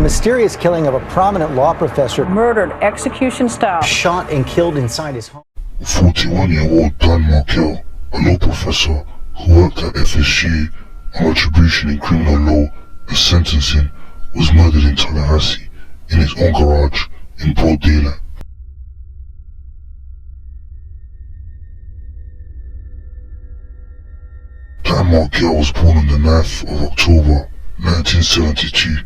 mysterious killing of a prominent law professor. Murdered execution style. Shot and killed inside his home. 41-year-old Markel, a law professor who worked at FSU on retribution in criminal law and sentencing, was murdered in Tallahassee in his own garage in broad daylight. Markel was born on the 9th of October 1972.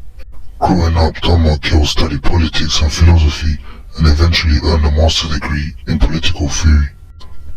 Growing up, Markel studied politics and philosophy and eventually earned a master's degree in political theory.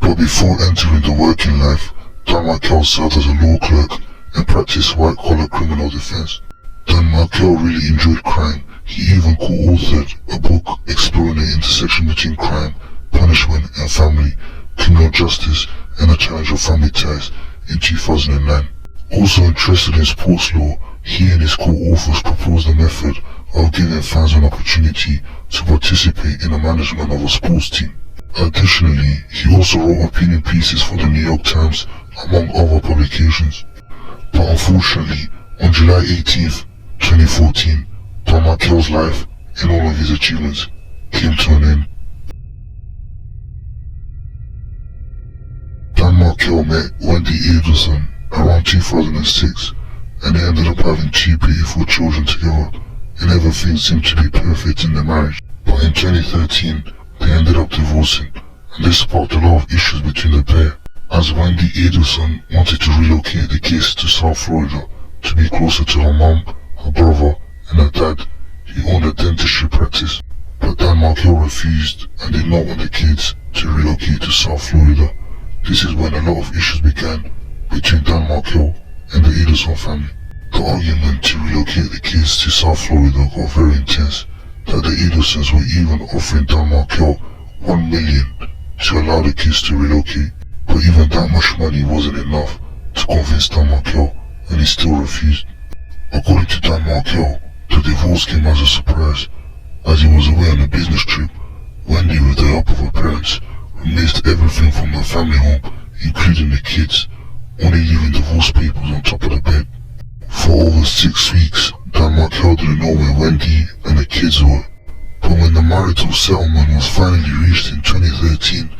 But before entering the working life, Markel served as a law clerk and practiced white-collar criminal defense. Markel really enjoyed crime. He even co-authored a book exploring the intersection between crime, punishment and family, criminal justice and the challenge of family ties in 2009. Also interested in sports law, he and his co-authors proposed the method of giving fans an opportunity to participate in the management of a sports team. Additionally, he also wrote opinion pieces for the New York Times, among other publications. But unfortunately, on July 18th, 2014, Markel's life and all of his achievements came to an end. Markel met Wendy Adelson around 2006, and they ended up having 2 beautiful children together, and everything seemed to be perfect in their marriage. But in 2013, they ended up divorcing, and this sparked a lot of issues between the pair, as Wendy Adelson wanted to relocate the kids to South Florida to be closer to her mom, her brother, and her dad. He owned a dentistry practice, but Markel refused and did not want the kids to relocate to South Florida. This is when a lot of issues began between Markel and the Adelson family. The argument to relocate the kids to South Florida got very intense, that the Adelsons were even offering Markel $1 million to allow the kids to relocate, but even that much money wasn't enough to convince Markel, and he still refused. According to Markel, the divorce came as a surprise, as he was away on a business trip. Wendy, with the help of her parents, removed everything from her family home, including the kids, only leaving divorce papers on top of the bed. For over 6 weeks, Markel didn't know where Wendy and the kids were, but when the marital settlement was finally reached in 2013,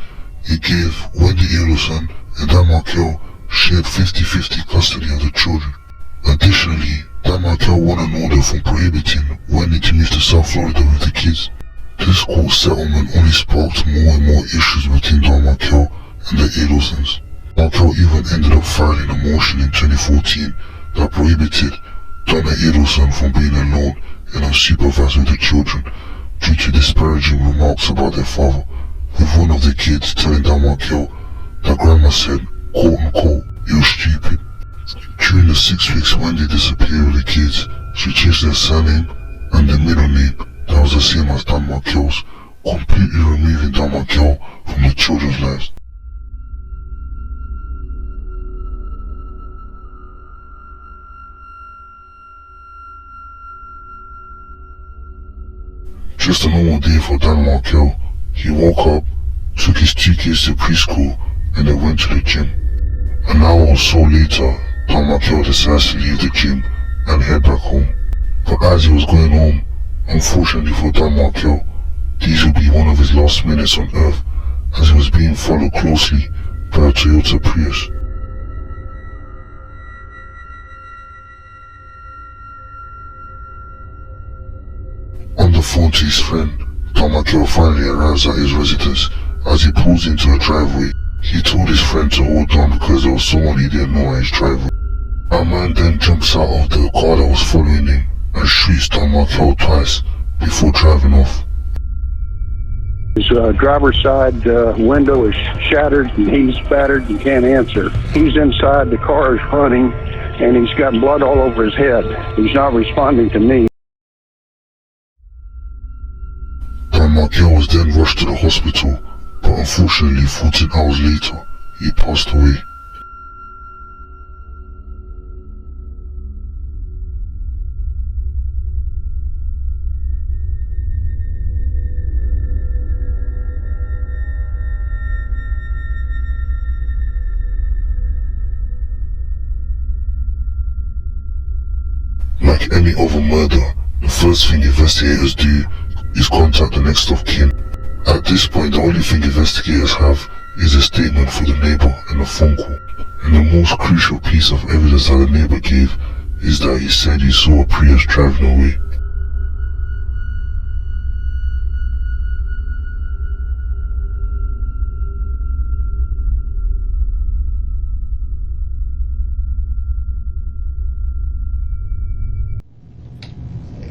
it gave Wendy Adelson and Markel shared 50-50 custody of the children. Additionally, Markel won an order from prohibiting Wendy to move to South Florida with the kids. This court settlement only sparked more and more issues between Markel and the Adelsons. Markel even ended up filing a motion in 2014 that prohibited Donna Adelson from being alone and unsupervised with the children due to disparaging remarks about their father, with one of the kids telling Markel that grandma said, quote-unquote, "You're stupid." During the 6 weeks Wendy disappeared with the kids, she changed their surname and their middle name that was the same as Markel's, completely removing Markel from the children's lives. Just a normal day for Markel. He woke up, took his 2 kids to preschool, and then went to the gym. An hour or so later, Markel decides to leave the gym and head back home. But as he was going home, unfortunately for Markel, these would be one of his last minutes on Earth, as he was being followed closely by a Toyota Prius. On the phone to his friend, Markel finally arrives at his residence. As he pulls into a driveway, he told his friend to hold on because there was someone he didn't know at his driveway. A man then jumps out of the car that was following him and shoots Markel twice before driving off. His driver's side window is shattered and he's battered and can't answer. He's inside, the car is running, and he's got blood all over his head. He's not responding to me. Markel was then rushed to the hospital, but unfortunately 14 hours later, he passed away. Like any other murder, the first first thing investigators do is contact the next of kin. At this point, the only thing investigators have is a statement for the neighbor and a phone call. And the most crucial piece of evidence that the neighbor gave is that he said he saw a Prius driving away.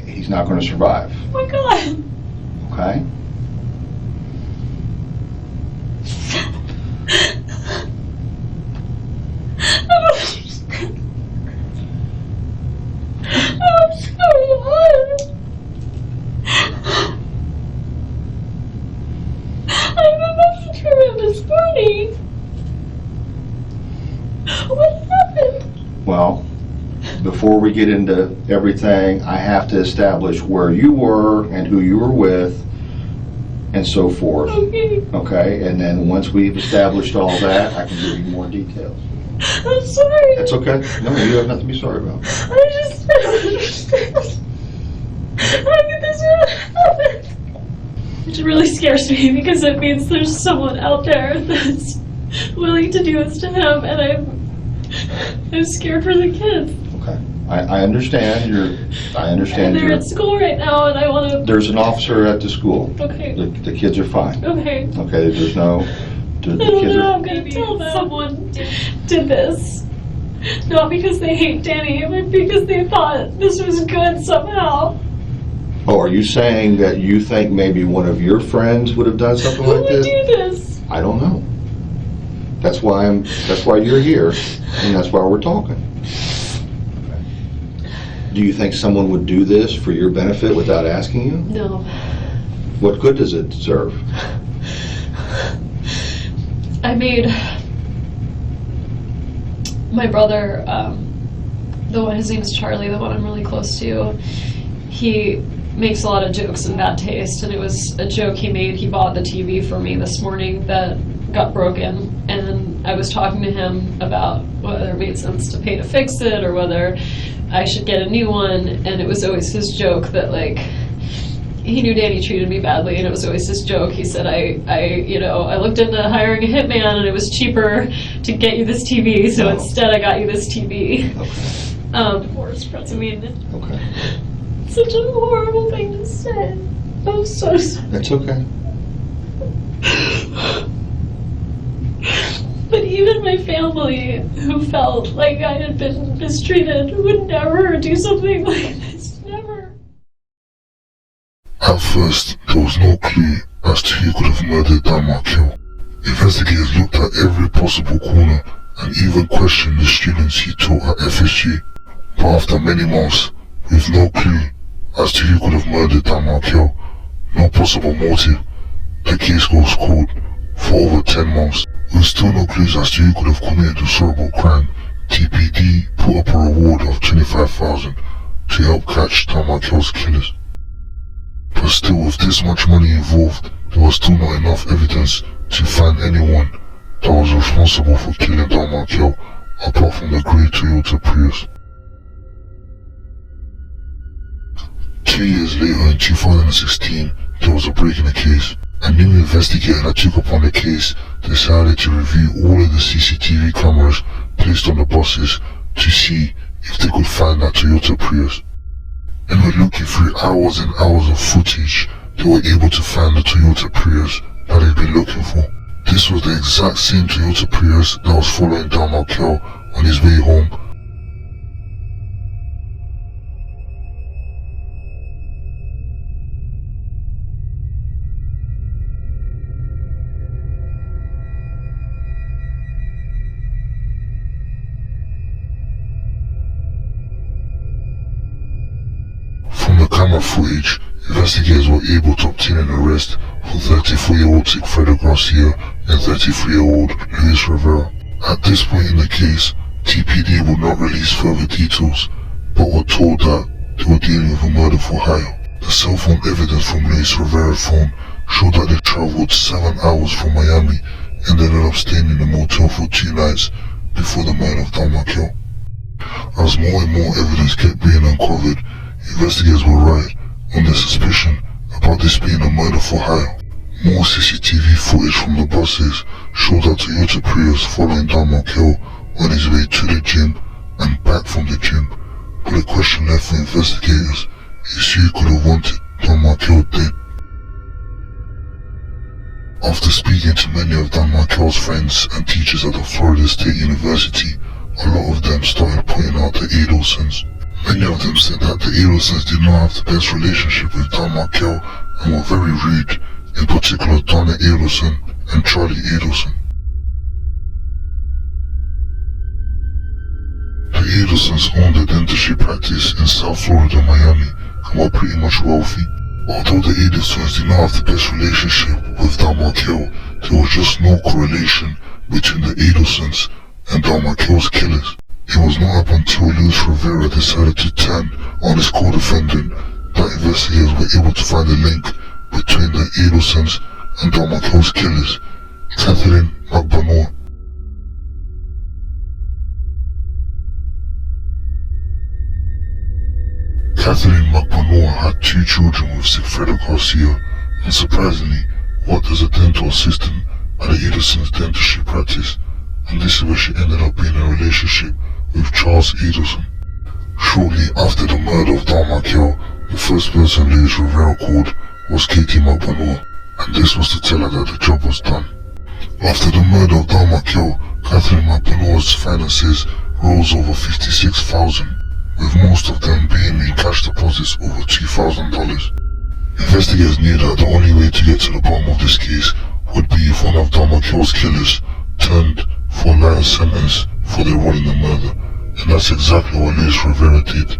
He's not going to survive. Oh my God. Okay? I'm so I have a message from him this morning. What happened? Well, before we get into everything, I have to establish where you were and who you were with and so forth. Okay. Okay? And then once we've established all that, I can give you more details. I'm sorry. That's okay. No, you have nothing to be sorry about. I just don't understand. How did this really happen? It really scares me because it means there's someone out there that's willing to do this to him, and I'm scared for the kids. Okay. I understand And they're at school right now, and I want to. There's an officer at the school. Okay. The kids are fine. Okay. Okay, there's no. The I don't kids know. are. I'm gonna tell them someone did this, not because they hate Danny, but because they thought this was good somehow. Oh, are you saying that you think maybe one of your friends would have done something Who like would this? do this? I don't know. That's why you're here, and that's why we're talking. Do you think someone would do this for your benefit without asking you? No. What good does it serve? I made my brother, the one, his name is Charlie, the one I'm really close to. He makes a lot of jokes in bad taste, and it was a joke he made. He bought the TV for me this morning that got broken, and I was talking to him about whether it made sense to pay to fix it or whether I should get a new one, and it was always his joke that, like, he knew Danny treated me badly, and it was always his joke. He said, I looked into hiring a hitman, and it was cheaper to get you this TV, so instead I got you this TV. Okay. Worst friends, I mean, Okay. such a horrible thing to say. I'm so sorry. That's okay. But even my family, who felt like I had been mistreated, would never do something like this. Never. At first, there was no clue as to who could have murdered Dan Markel. Investigators looked at every possible corner and even questioned the students he taught at FSG. But after many months, with no clue as to who could have murdered Dan Markel, no possible motive, the case goes cold for over 10 months. With still no clues as to who could have committed this horrible crime, TPD put up a reward of $25,000 to help catch Dan Markel's killers. But still, with this much money involved, there was still not enough evidence to find anyone that was responsible for killing Dan Markel apart from the grey Toyota Prius. 2 years later, in 2016, there was a break in the case. A new investigator that took upon the case decided to review all of the CCTV cameras placed on the buses to see if they could find that Toyota Prius. And when looking through hours and hours of footage, they were able to find the Toyota Prius that they'd been looking for. This was the exact same Toyota Prius that was following Dan Markel on his way home. From the camera footage, investigators were able to obtain an arrest for 34-year-old Sigfredo Garcia and 33-year-old Luis Rivera. At this point in the case, TPD would not release further details, but were told that they were dealing with a murder for hire. The cell phone evidence from Luis Rivera's phone showed that they traveled 7 hours from Miami and ended up staying in the motel for 2 nights before the murder of Dan Markel. As more and more evidence kept being uncovered, investigators were right on their suspicion about this being a murder for hire. More CCTV footage from the buses showed a Toyota Prius following down Markel on his way to the gym and back from the gym, but the question left for investigators is who could have wanted Dan Markel dead. After speaking to many of Dan Markel's friends and teachers at the Florida State University, a lot of them started pointing out the Adelsons. Many of them said that the Adelsons did not have the best relationship with Dan Markel and were very rude, in particular Donna Adelson and Charlie Adelson. The Adelsons owned a dentistry practice in South Florida, Miami, and were pretty much wealthy. Although the Adelsons did not have the best relationship with Dan Markel, there was just no correlation between the Adelsons and Dan Markel's killers. It was not up until Luis Rivera decided to turn on his co-defendant that investigators were able to find a link between the Adelsons and Dan Markel's killers, Catherine McBanoir. Catherine McBanoir had 2 children with Sigfredo Garcia, and surprisingly, worked as a dental assistant at the Adelson's dentistry practice, and this is where she ended up being in a relationship with Charles Adelson. Shortly after the murder of Dan Markel, the first person Luis Rivera called was Katie McBanoir, and this was to tell her that the job was done. After the murder of Dan Markel, Catherine McBanoir's finances rose over $56,000, with most of them being in cash deposits over $2,000. Investigators knew that the only way to get to the bottom of this case would be if one of Dan Markel's killers turned for a lighter sentence for their role in the murder, and that's exactly what Luis Rivera did.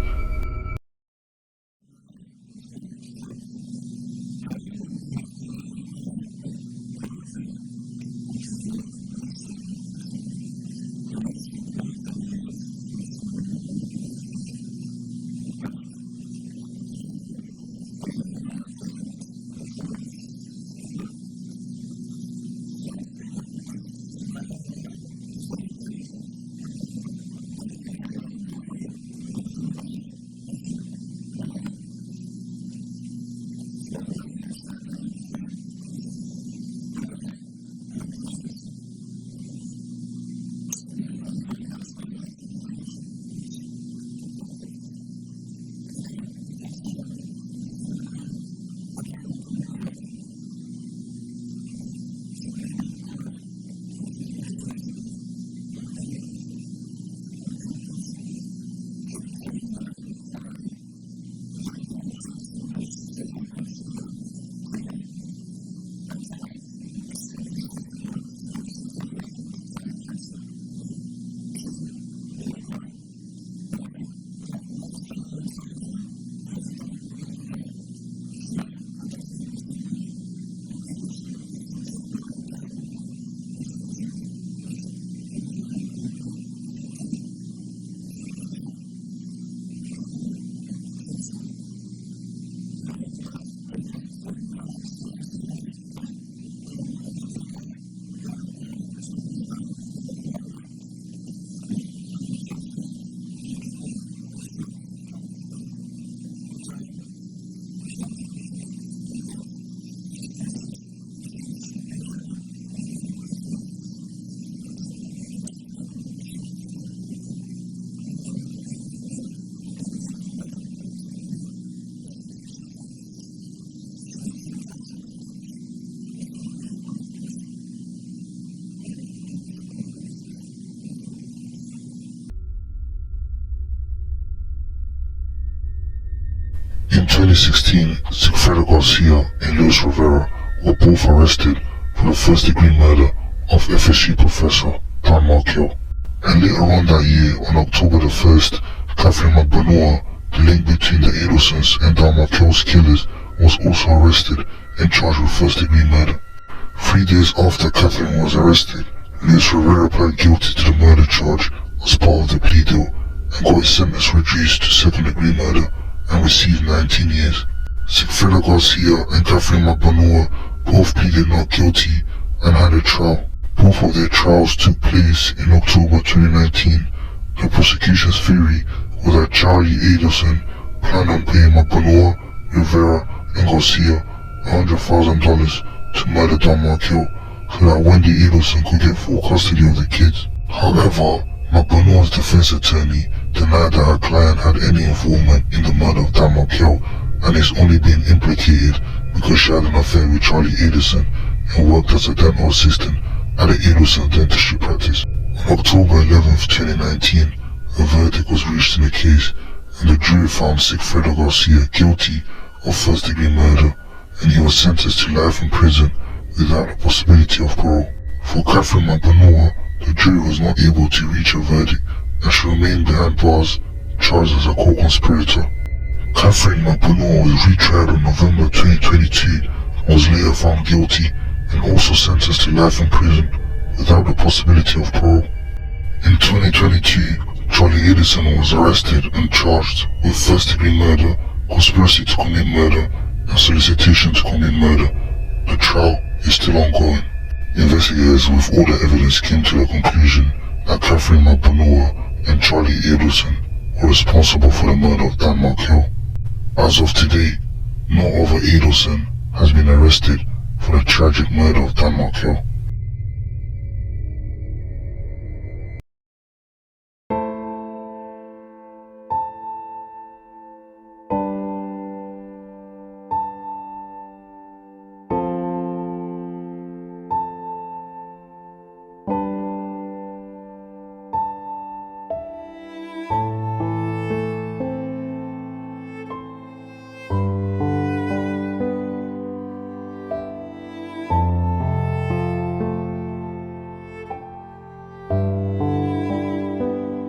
In 2016, Sigfredo Garcia and Luis Rivera were both arrested for the first-degree murder of FSU professor Dan Markel. And later on that year, on October the 1st, Catherine McBanoir, the link between the Adelsons and Dan Markel's killers, was also arrested and charged with first-degree murder. 3 days after Catherine was arrested, Luis Rivera pled guilty to the murder charge as part of the plea deal and got his sentence reduced to second-degree murder and received 19 years. Sigfredo Garcia and Catherine McBanoir both pleaded not guilty and had a trial. Both of their trials took place in October 2019. The prosecution's theory was that Charlie Adelson planned on paying McBanoir Rivera and Garcia $100,000 to murder Dan Markel so that Wendy Edelson could get full custody of the kids. However, McBenoit's defense attorney denied that her client had any involvement in the murder of Dan Markel and is only being implicated because she had an affair with Charlie Edelson and worked as a dental assistant at the Edelson dentistry practice. On October 11th, 2019, a verdict was reached in the case and the jury found Sigfredo Garcia guilty of first-degree murder and he was sentenced to life in prison without the possibility of parole. For Catherine McBenoit, the jury was not able to reach a verdict and she remained behind bars, charged as a co-conspirator. Catherine McBenoit was retried in November 2022 and was later found guilty and also sentenced to life in prison without the possibility of parole. In 2022, Charlie Edelson was arrested and charged with first-degree murder, conspiracy to commit murder, and solicitation to commit murder. The trial is still ongoing. Investigators with all the evidence came to the conclusion that Catherine McBenoit and Charlie Edelson were responsible for the murder of Dan Markel. As of today, no other Edelson has been arrested for the tragic murder of Dan Markel.